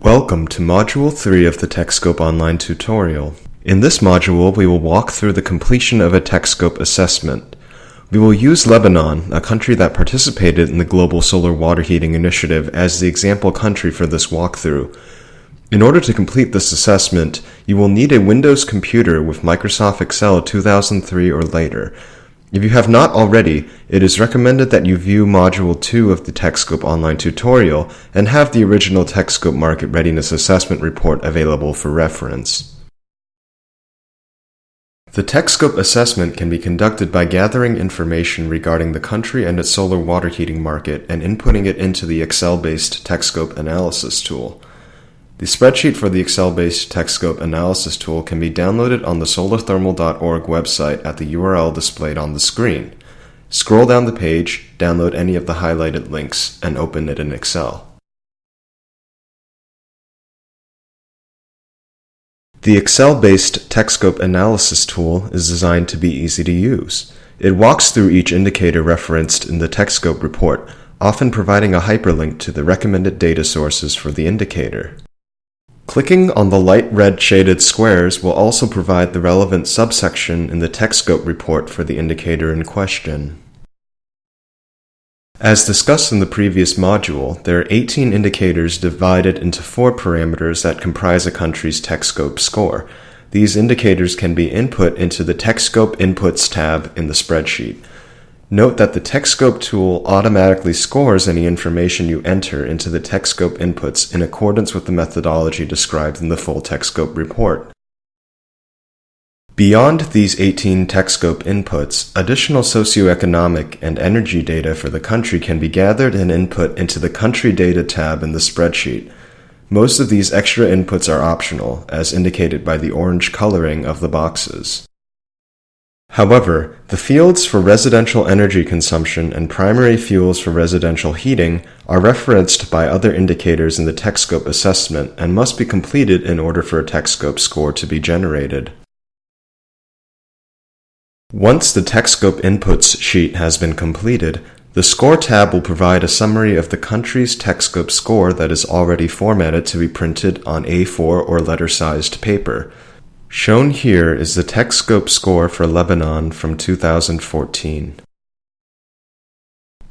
Welcome to Module 3 of the TechScope online tutorial. In this module, we will walk through the completion of a TechScope assessment. We will use Lebanon, a country that participated in the Global Solar Water Heating Initiative, as the example country for this walkthrough. In order to complete this assessment, you will need a Windows computer with Microsoft Excel 2003 or later. If you have not already, it is recommended that you view Module 2 of the TechScope online tutorial and have the original TechScope Market Readiness Assessment report available for reference. The TechScope assessment can be conducted by gathering information regarding the country and its solar water heating market and inputting it into the Excel-based TechScope analysis tool. The spreadsheet for the Excel-based TechScope analysis tool can be downloaded on the solarthermal.org website at the URL displayed on the screen. Scroll down the page, download any of the highlighted links, and open it in Excel. The Excel-based TechScope analysis tool is designed to be easy to use. It walks through each indicator referenced in the TechScope report, often providing a hyperlink to the recommended data sources for the indicator. Clicking on the light red shaded squares will also provide the relevant subsection in the TechScope report for the indicator in question. As discussed in the previous module, there are 18 indicators divided into 4 parameters that comprise a country's TechScope score. These indicators can be input into the TechScope Inputs tab in the spreadsheet. Note that the TechScope tool automatically scores any information you enter into the TechScope inputs in accordance with the methodology described in the full TechScope report. Beyond these 18 TechScope inputs, additional socioeconomic and energy data for the country can be gathered and input into the Country Data tab in the spreadsheet. Most of these extra inputs are optional, as indicated by the orange coloring of the boxes. However, the fields for residential energy consumption and primary fuels for residential heating are referenced by other indicators in the TechScope assessment and must be completed in order for a TechScope score to be generated. Once the TechScope Inputs sheet has been completed, the Score tab will provide a summary of the country's TechScope score that is already formatted to be printed on A4 or letter-sized paper. Shown here is the TechScope score for Lebanon from 2014.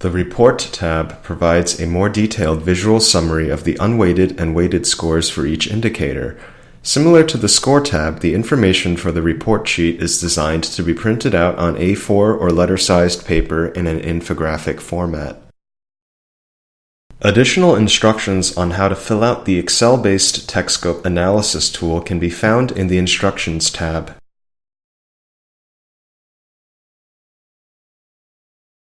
The Report tab provides a more detailed visual summary of the unweighted and weighted scores for each indicator. Similar to the Score tab, the information for the report sheet is designed to be printed out on A4 or letter-sized paper in an infographic format. Additional instructions on how to fill out the Excel-based TechScope analysis tool can be found in the Instructions tab.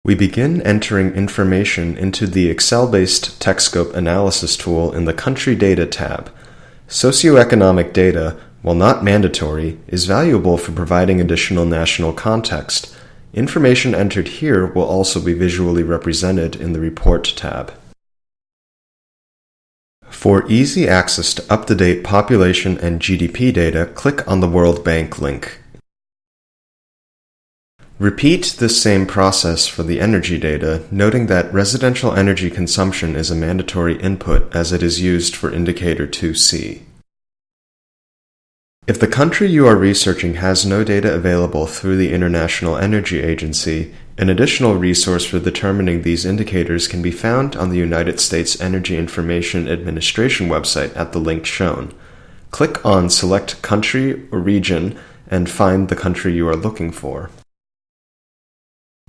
We begin entering information into the Excel-based TechScope analysis tool in the Country Data tab. Socioeconomic data, while not mandatory, is valuable for providing additional national context. Information entered here will also be visually represented in the Report tab. For easy access to up-to-date population and GDP data, click on the World Bank link. Repeat this same process for the energy data, noting that residential energy consumption is a mandatory input as it is used for indicator 2C. If the country you are researching has no data available through the International Energy Agency, an additional resource for determining these indicators can be found on the United States Energy Information Administration website at the link shown. Click on Select Country or Region and find the country you are looking for.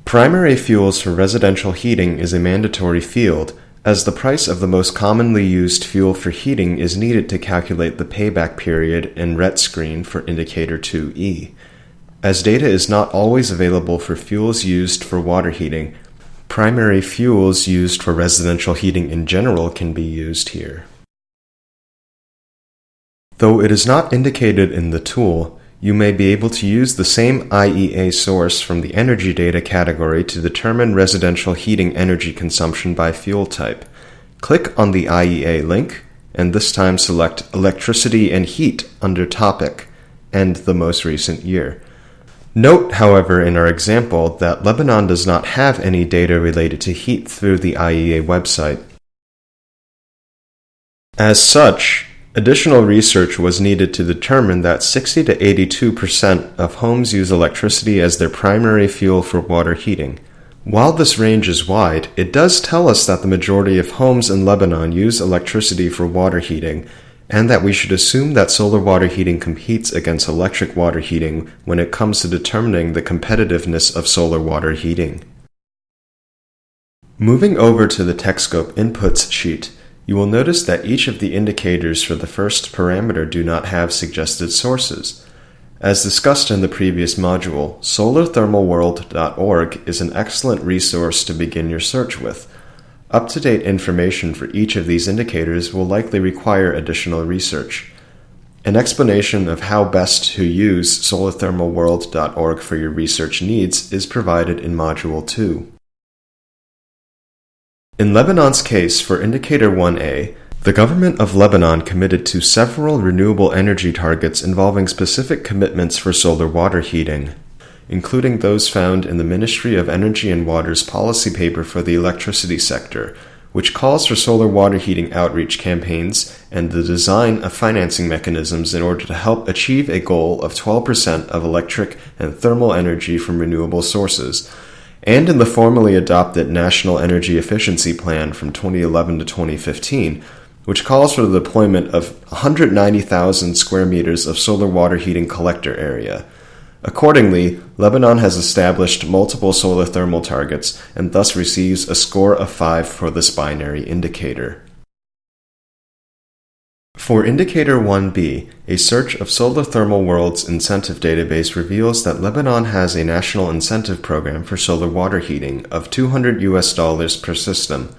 Primary fuels for residential heating is a mandatory field, as the price of the most commonly used fuel for heating is needed to calculate the payback period in RET screen for indicator 2E. As data is not always available for fuels used for water heating, primary fuels used for residential heating in general can be used here. Though it is not indicated in the tool, you may be able to use the same IEA source from the energy data category to determine residential heating energy consumption by fuel type. Click on the IEA link, and this time select Electricity and Heat under Topic, and the most recent year. Note, however, in our example that Lebanon does not have any data related to heat through the IEA website. As such, additional research was needed to determine that 60 to 82% of homes use electricity as their primary fuel for water heating. While this range is wide, it does tell us that the majority of homes in Lebanon use electricity for water heating, and that we should assume that solar water heating competes against electric water heating when it comes to determining the competitiveness of solar water heating. Moving over to the TechScope inputs sheet, you will notice that each of the indicators for the first parameter do not have suggested sources. As discussed in the previous module, solarthermalworld.org is an excellent resource to begin your search with. Up-to-date information for each of these indicators will likely require additional research. An explanation of how best to use solarthermalworld.org for your research needs is provided in Module 2. In Lebanon's case, for Indicator 1A, the government of Lebanon committed to several renewable energy targets involving specific commitments for solar water heating, including those found in the Ministry of Energy and Water's policy paper for the electricity sector, which calls for solar water heating outreach campaigns and the design of financing mechanisms in order to help achieve a goal of 12% of electric and thermal energy from renewable sources, and in the formally adopted National Energy Efficiency Plan from 2011 to 2015, which calls for the deployment of 190,000 square meters of solar water heating collector area. Accordingly, Lebanon has established multiple solar thermal targets and thus receives a score of 5 for this binary indicator. For Indicator 1B, a search of Solar Thermal World's incentive database reveals that Lebanon has a national incentive program for solar water heating of $200 per system.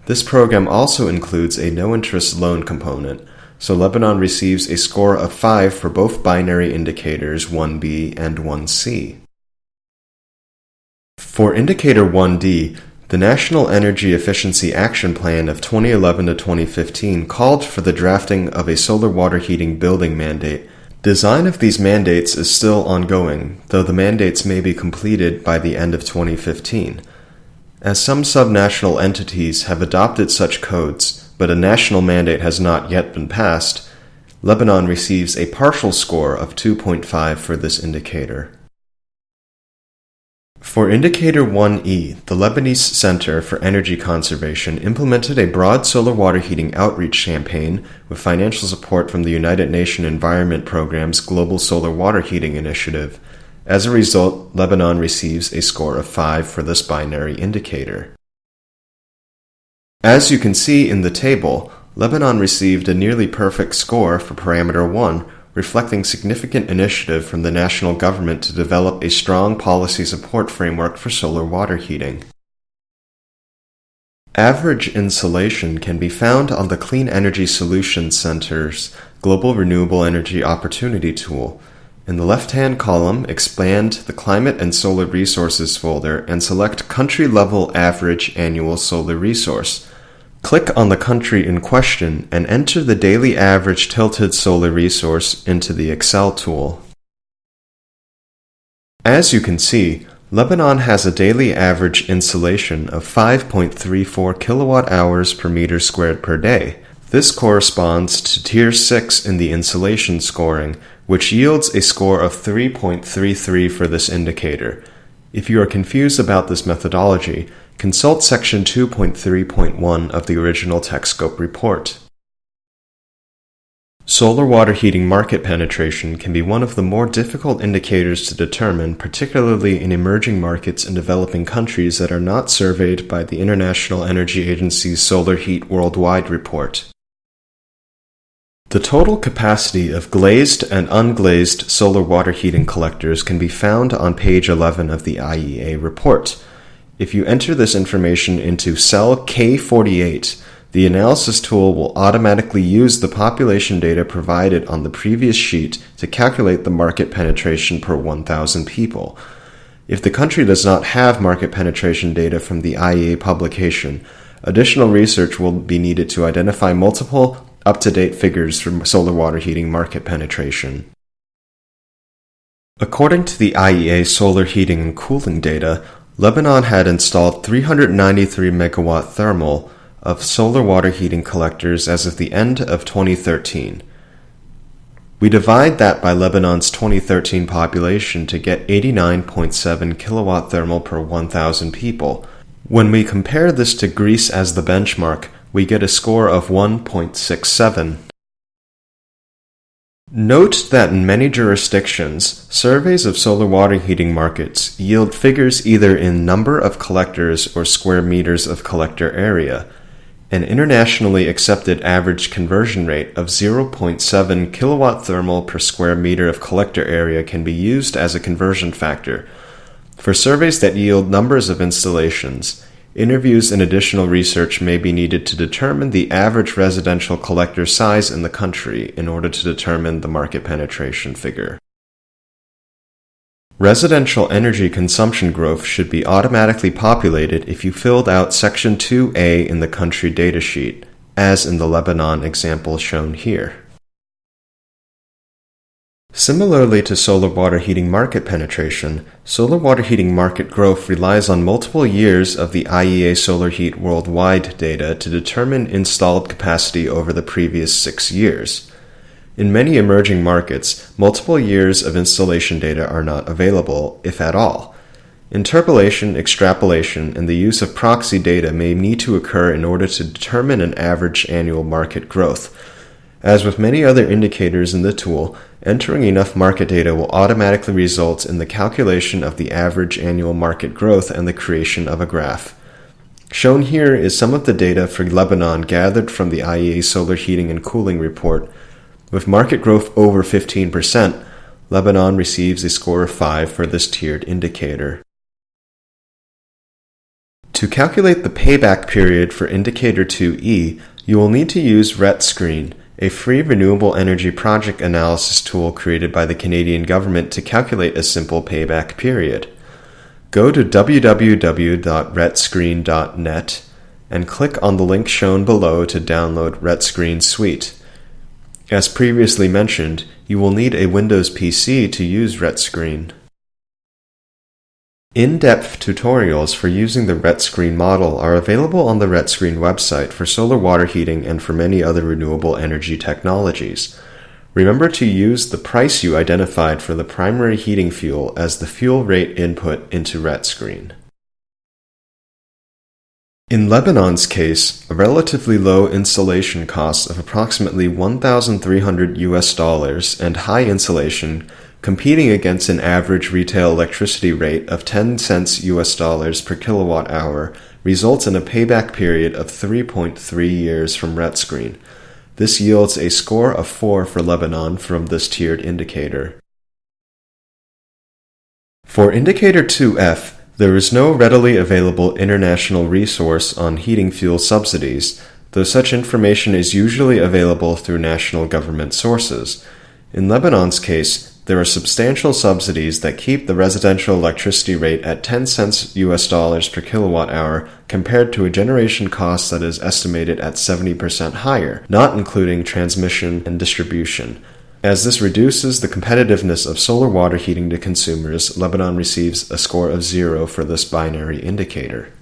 This program also includes a no-interest loan component, so Lebanon receives a score of 5 for both binary indicators 1B and 1C. For Indicator 1D, the National Energy Efficiency Action Plan of 2011 to 2015 called for the drafting of a solar water heating building mandate. Design of these mandates is still ongoing, though the mandates may be completed by the end of 2015. As some subnational entities have adopted such codes, but a national mandate has not yet been passed, Lebanon receives a partial score of 2.5 for this indicator. For Indicator 1E, the Lebanese Center for Energy Conservation implemented a broad solar water heating outreach campaign with financial support from the United Nations Environment Programme's Global Solar Water Heating Initiative. As a result, Lebanon receives a score of 5 for this binary indicator. As you can see in the table, Lebanon received a nearly perfect score for parameter 1, reflecting significant initiative from the national government to develop a strong policy support framework for solar water heating. Average insolation can be found on the Clean Energy Solutions Center's Global Renewable Energy Opportunity Tool. In the left-hand column, expand the Climate and Solar Resources folder and select Country-Level Average Annual Solar Resource. Click on the country in question and enter the daily average tilted solar resource into the Excel tool. As you can see, Lebanon has a daily average insolation of 5.34 kilowatt-hours per meter squared per day. This corresponds to Tier 6 in the insolation scoring, which yields a score of 3.33 for this indicator. If you are confused about this methodology, consult Section 2.3.1 of the original TechScope report. Solar water heating market penetration can be one of the more difficult indicators to determine, particularly in emerging markets and developing countries that are not surveyed by the International Energy Agency's Solar Heat Worldwide report. The total capacity of glazed and unglazed solar water heating collectors can be found on page 11 of the IEA report. If you enter this information into cell K48, the analysis tool will automatically use the population data provided on the previous sheet to calculate the market penetration per 1,000 people. If the country does not have market penetration data from the IEA publication, additional research will be needed to identify multiple up-to-date figures for solar water heating market penetration. According to the IEA solar heating and cooling data, Lebanon had installed 393 megawatt thermal, of solar water heating collectors as of the end of 2013. We divide that by Lebanon's 2013 population to get 89.7 kilowatt thermal per 1,000 people. When we compare this to Greece as the benchmark, we get a score of 1.67. Note that in many jurisdictions, surveys of solar water heating markets yield figures either in number of collectors or square meters of collector area. An internationally accepted average conversion rate of 0.7 kilowatt thermal per square meter of collector area can be used as a conversion factor. For surveys that yield numbers of installations, interviews and additional research may be needed to determine the average residential collector size in the country in order to determine the market penetration figure. Residential energy consumption growth should be automatically populated if you filled out Section 2A in the country datasheet, as in the Lebanon example shown here. Similarly to solar water heating market penetration, solar water heating market growth relies on multiple years of the IEA Solar Heat Worldwide data to determine installed capacity over the previous 6 years. In many emerging markets, multiple years of installation data are not available, if at all. Interpolation, extrapolation, and the use of proxy data may need to occur in order to determine an average annual market growth. As with many other indicators in the tool, entering enough market data will automatically result in the calculation of the average annual market growth and the creation of a graph. Shown here is some of the data for Lebanon gathered from the IEA Solar Heating and Cooling Report. With market growth over 15%, Lebanon receives a score of 5 for this tiered indicator. To calculate the payback period for indicator 2E, you will need to use RETScreen, a free renewable energy project analysis tool created by the Canadian government to calculate a simple payback period. Go to www.retscreen.net and click on the link shown below to download RETScreen Suite. As previously mentioned, you will need a Windows PC to use RETScreen. In-depth tutorials for using the RETScreen model are available on the RETScreen website for solar water heating and for many other renewable energy technologies. Remember to use the price you identified for the primary heating fuel as the fuel rate input into RETScreen. In Lebanon's case, a relatively low installation cost of approximately $1,300 and high insulation, competing against an average retail electricity rate of 10 cents per kilowatt hour, results in a payback period of 3.3 years from RETScreen. This yields a score of 4 for Lebanon from this tiered indicator. For indicator 2F, there is no readily available international resource on heating fuel subsidies, though such information is usually available through national government sources. In Lebanon's case, there are substantial subsidies that keep the residential electricity rate at 10 cents per kilowatt hour compared to a generation cost that is estimated at 70% higher, not including transmission and distribution. As this reduces the competitiveness of solar water heating to consumers, Lebanon receives a score of 0 for this binary indicator.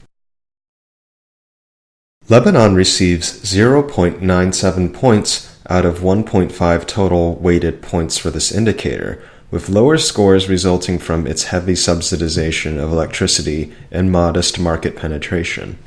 Lebanon receives 0.97 points out of 1.5 total weighted points for this indicator, with lower scores resulting from its heavy subsidization of electricity and modest market penetration.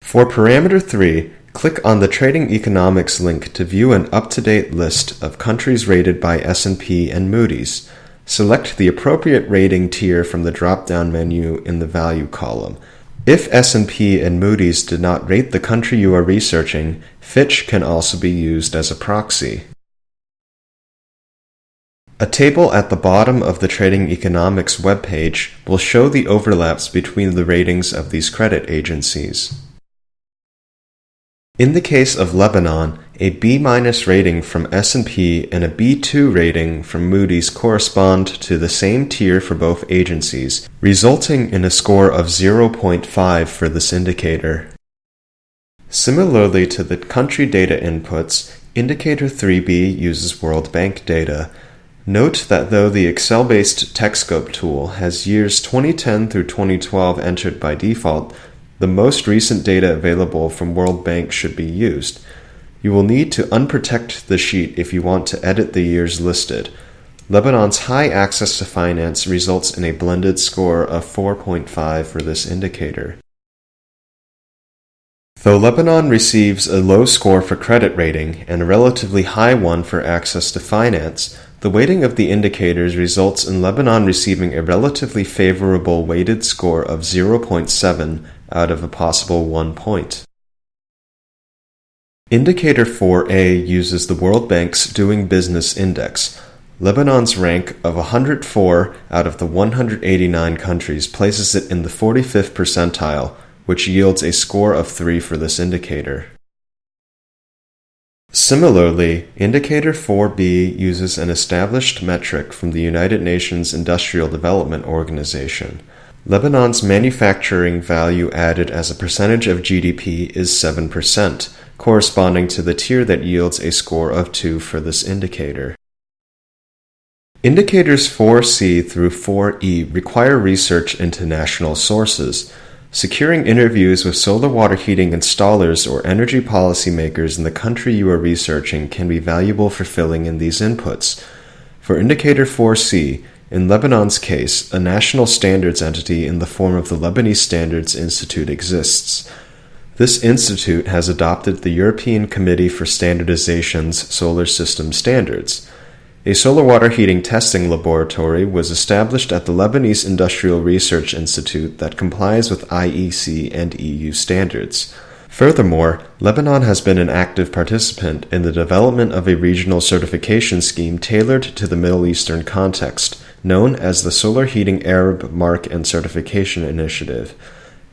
For parameter 3, click on the Trading Economics link to view an up-to-date list of countries rated by S&P and Moody's. Select the appropriate rating tier from the drop-down menu in the Value column. If S&P and Moody's did not rate the country you are researching, Fitch can also be used as a proxy. A table at the bottom of the Trading Economics webpage will show the overlaps between the ratings of these credit agencies. In the case of Lebanon, a B- rating from S&P and a B2 rating from Moody's correspond to the same tier for both agencies, resulting in a score of 0.5 for this indicator. Similarly to the country data inputs, indicator 3B uses World Bank data. Note that though the Excel-based TechScope tool has years 2010 through 2012 entered by default, the most recent data available from World Bank should be used. You will need to unprotect the sheet if you want to edit the years listed. Lebanon's high access to finance results in a blended score of 4.5 for this indicator. Though Lebanon receives a low score for credit rating and a relatively high one for access to finance, the weighting of the indicators results in Lebanon receiving a relatively favorable weighted score of 0.7 out of a possible 1 point. Indicator 4A uses the World Bank's Doing Business Index. Lebanon's rank of 104 out of the 189 countries places it in the 45th percentile, which yields a score of 3 for this indicator. Similarly, Indicator 4B uses an established metric from the United Nations Industrial Development Organization. Lebanon's manufacturing value added as a percentage of GDP is 7%, corresponding to the tier that yields a score of 2 for this indicator. Indicators 4C through 4E require research into national sources. Securing interviews with solar water heating installers or energy policymakers in the country you are researching can be valuable for filling in these inputs. For Indicator 4C, in Lebanon's case, a national standards entity in the form of the Lebanese Standards Institute exists. This institute has adopted the European Committee for Standardization's solar system standards. A solar water heating testing laboratory was established at the Lebanese Industrial Research Institute that complies with IEC and EU standards. Furthermore, Lebanon has been an active participant in the development of a regional certification scheme tailored to the Middle Eastern context, known as the Solar Heating Arab Mark and Certification Initiative.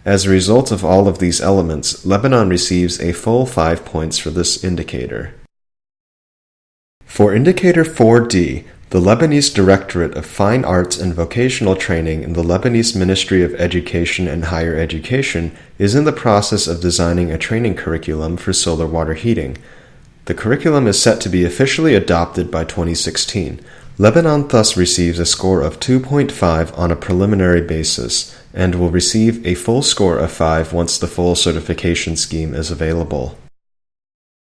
As a result of all of these elements, Lebanon receives a full 5 points for this indicator. For Indicator 4D, the Lebanese Directorate of Fine Arts and Vocational Training in the Lebanese Ministry of Education and Higher Education is in the process of designing a training curriculum for solar water heating. The curriculum is set to be officially adopted by 2016. Lebanon thus receives a score of 2.5 on a preliminary basis, and will receive a full score of 5 once the full certification scheme is available.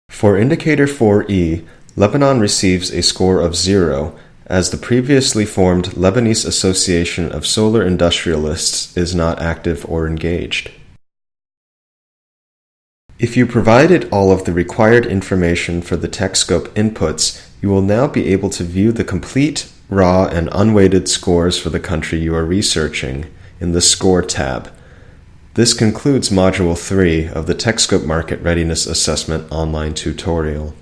For Indicator 4E, Lebanon receives a score of 0, as the previously formed Lebanese Association of Solar Industrialists is not active or engaged. If you provided all of the required information for the TechScope inputs, you will now be able to view the complete, raw, and unweighted scores for the country you are researching in the Score tab. This concludes Module 3 of the TechScope Market Readiness Assessment online tutorial.